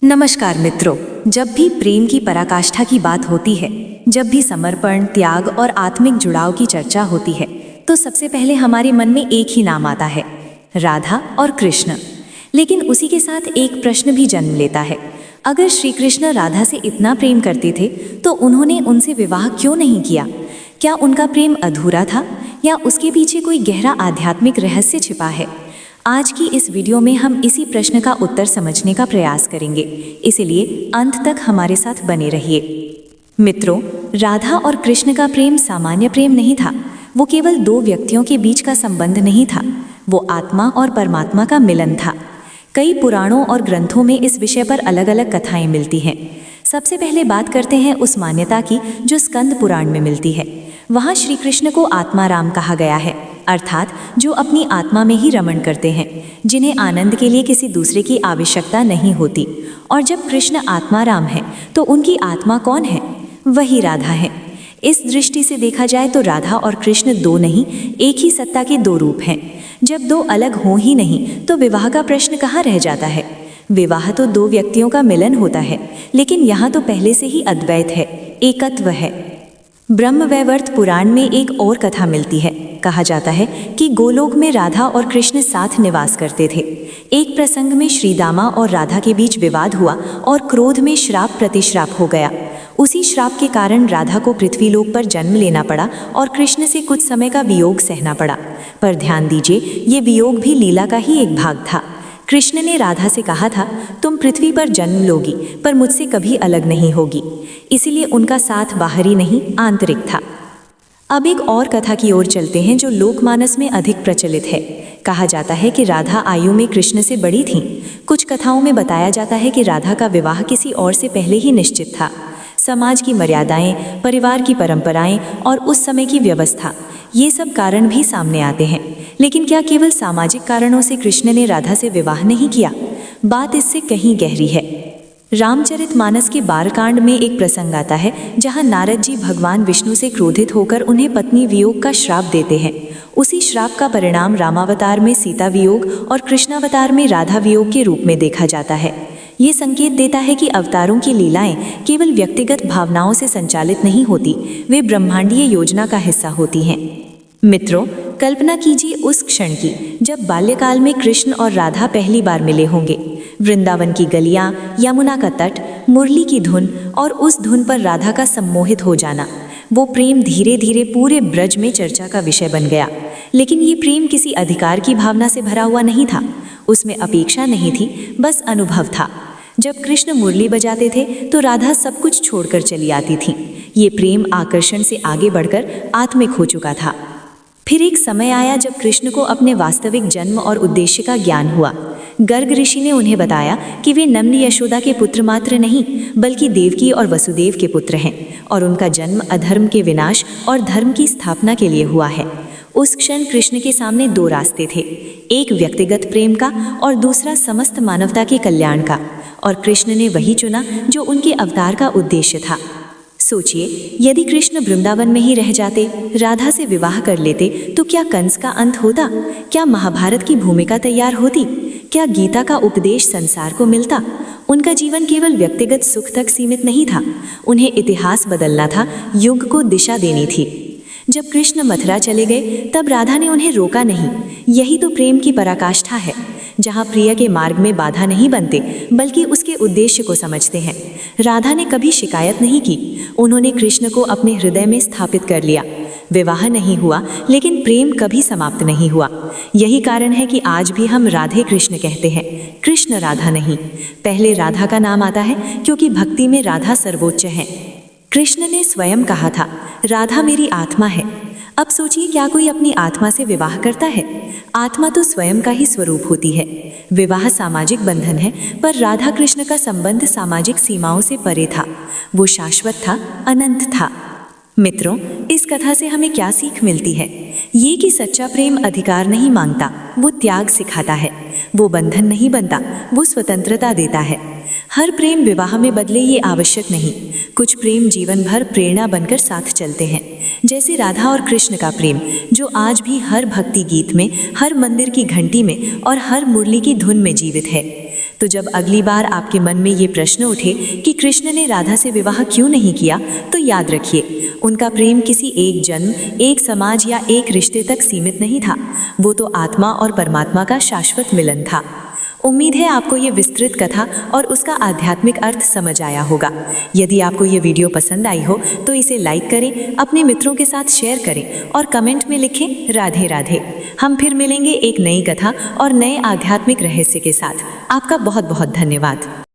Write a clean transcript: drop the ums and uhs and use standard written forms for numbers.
नमस्कार मित्रों, जब भी प्रेम की पराकाष्ठा की बात होती है, जब भी समर्पण, त्याग और आत्मिक जुड़ाव की चर्चा होती है, तो सबसे पहले हमारे मन में एक ही नाम आता है, राधा और कृष्ण। लेकिन उसी के साथ एक प्रश्न भी जन्म लेता है। अगर श्री कृष्ण राधा से इतना प्रेम करते थे तो उन्होंने उनसे विवाह क्यों नहीं किया? क्या उनका प्रेम अधूरा था या उसके पीछे कोई गहरा आध्यात्मिक रहस्य छिपा है? आज की इस वीडियो में हम इसी प्रश्न का उत्तर समझने का प्रयास करेंगे, इसलिए अंत तक हमारे साथ बने रहिए। मित्रों, राधा और कृष्ण का प्रेम सामान्य प्रेम नहीं था। वो केवल दो व्यक्तियों के बीच का संबंध नहीं था, वो आत्मा और परमात्मा का मिलन था। कई पुराणों और ग्रंथों में इस विषय पर अलग अलग कथाएं मिलती हैं। सबसे पहले बात करते हैं उस मान्यता की जो स्कंद पुराण में मिलती है। वहाँ श्री कृष्ण को आत्माराम कहा गया है, अर्थात जो अपनी आत्मा में ही रमण करते हैं, जिन्हें आनंद के लिए किसी दूसरे की आवश्यकता नहीं होती। और जब कृष्ण आत्माराम है तो उनकी आत्मा कौन है? वही राधा है। इस दृष्टि से देखा जाए तो राधा और कृष्ण दो नहीं, एक ही सत्ता के दो रूप हैं। जब दो अलग हों ही नहीं तो विवाह का प्रश्न कहाँ रह जाता है? विवाह तो दो व्यक्तियों का मिलन होता है, लेकिन यहाँ तो पहले से ही अद्वैत है, एकत्व है। ब्रह्मवैवर्त पुराण में एक और कथा मिलती है। कहा जाता है कि गोलोक में राधा और कृष्ण साथ निवास करते थे। एक प्रसंग में श्रीदामा और राधा के बीच विवाद हुआ और क्रोध में श्राप प्रतिश्राप हो गया। उसी श्राप के कारण राधा को पृथ्वीलोक पर जन्म लेना पड़ा और कृष्ण से कुछ समय का वियोग सहना पड़ा। पर ध्यान दीजिए, ये वियोग भी लीला का ही एक भाग था। कृष्ण ने राधा से कहा था, तुम पृथ्वी पर जन्म लोगी पर मुझसे कभी अलग नहीं होगी। इसीलिए उनका साथ बाहरी नहीं, आंतरिक था। अब एक और कथा की ओर चलते हैं जो लोकमानस में अधिक प्रचलित है। कहा जाता है कि राधा आयु में कृष्ण से बड़ी थीं। कुछ कथाओं में बताया जाता है कि राधा का विवाह किसी और से पहले ही निश्चित था। समाज की मर्यादाएं, परिवार की परंपराएं और उस समय की व्यवस्था, ये सब कारण भी सामने आते हैं। लेकिन क्या केवल सामाजिक कारणों से कृष्ण ने राधा से विवाह नहीं किया? बात इससे कहीं गहरी है। रामचरितमानस के बालकांड में एक प्रसंग आता है जहां नारद जी भगवान विष्णु से क्रोधित होकर उन्हें पत्नी वियोग का श्राप देते हैं। उसी श्राप का परिणाम रामावतार में सीता वियोग और कृष्णावतार में राधा वियोग के रूप में देखा जाता है। ये संकेत देता है कि अवतारों की लीलाएं केवल व्यक्तिगत भावनाओं से संचालित नहीं होती, वे ब्रह्मांडीय योजना का हिस्सा होती हैं। मित्रों, कल्पना कीजिए उस क्षण की जब बाल्यकाल में कृष्ण और राधा पहली बार मिले होंगे। वृंदावन की गलियां, यमुना का तट, मुरली की धुन और उस धुन पर राधा का सम्मोहित हो जाना। वो प्रेम धीरे धीरे पूरे ब्रज में चर्चा का विषय बन गया। लेकिन ये प्रेम किसी अधिकार की भावना से भरा हुआ नहीं था। उसमें अपेक्षा नहीं थी, बस अनुभव था। जब कृष्ण मुरली बजाते थे तो राधा सब कुछ छोड़कर चली आती थी। ये प्रेम आकर्षण से आगे बढ़कर आत्मिक हो चुका था। फिर एक समय आया जब कृष्ण को अपने वास्तविक जन्म और उद्देश्य का ज्ञान हुआ। गर्ग ऋषि ने उन्हें बताया कि वे नंद यशोदा के पुत्र मात्र नहीं, बल्कि देवकी और वसुदेव के पुत्र हैं और उनका जन्म अधर्म के विनाश और धर्म की स्थापना के लिए हुआ है। उस क्षण कृष्ण के सामने दो रास्ते थे, एक व्यक्तिगत प्रेम का और दूसरा समस्त मानवता के कल्याण का। और कृष्ण ने वही चुना जो उनके अवतार का उद्देश्य था। सोचिए, यदि कृष्ण वृंदावन में ही रह जाते, राधा से विवाह कर लेते, तो क्या कंस का अंत होता? क्या महाभारत की भूमिका तैयार होती? क्या गीता का उपदेश संसार को मिलता? उनका जीवन केवल व्यक्तिगत सुख तक सीमित नहीं था, उन्हें इतिहास बदलना था, युग को दिशा देनी थी। जब कृष्ण मथुरा चले गए तब राधा ने उन्हें रोका नहीं। यही तो प्रेम की पराकाष्ठा है, जहाँ प्रिय के मार्ग में बाधा नहीं बनते बल्कि उसके उद्देश्य को समझते हैं। राधा ने कभी शिकायत नहीं की, उन्होंने कृष्ण को अपने हृदय में स्थापित कर लिया। विवाह नहीं हुआ लेकिन प्रेम कभी समाप्त नहीं हुआ। यही कारण है कि आज भी हम राधे कृष्ण कहते हैं, कृष्ण राधा नहीं। पहले राधा का नाम आता है क्योंकि भक्ति में राधा सर्वोच्च है। कृष्ण ने स्वयं कहा था, राधा मेरी आत्मा है। अब सोचिए, क्या कोई अपनी आत्मा से विवाह करता है? आत्मा तो स्वयं का ही स्वरूप होती है। विवाह सामाजिक बंधन है, पर राधा कृष्ण का संबंध सामाजिक सीमाओं से परे था। वो शाश्वत था, अनंत था। मित्रों, इस कथा से हमें क्या सीख मिलती है? ये कि सच्चा प्रेम अधिकार नहीं मांगता, वो त्याग सिखाता है। वो बंधन नहीं बनता, वो स्वतंत्रता देता है। हर प्रेम विवाह में बदले ये आवश्यक नहीं। कुछ प्रेम जीवन भर प्रेरणा बनकर साथ चलते हैं, जैसे राधा और कृष्ण का प्रेम, जो आज भी हर भक्ति गीत में, हर मंदिर की घंटी में और हर मुरली की धुन में जीवित है। तो जब अगली बार आपके मन में ये प्रश्न उठे कि कृष्ण ने राधा से विवाह क्यों नहीं किया, तो याद रखिए, उनका प्रेम किसी एक जन्म, एक समाज या एक रिश्ते तक सीमित नहीं था। वो तो आत्मा और परमात्मा का शाश्वत मिलन था। उम्मीद है आपको ये विस्तृत कथा और उसका आध्यात्मिक अर्थ समझ आया होगा। यदि आपको ये वीडियो पसंद आई हो तो इसे लाइक करें, अपने मित्रों के साथ शेयर करें और कमेंट में लिखें राधे राधे। हम फिर मिलेंगे एक नई कथा और नए आध्यात्मिक रहस्य के साथ। आपका बहुत बहुत धन्यवाद।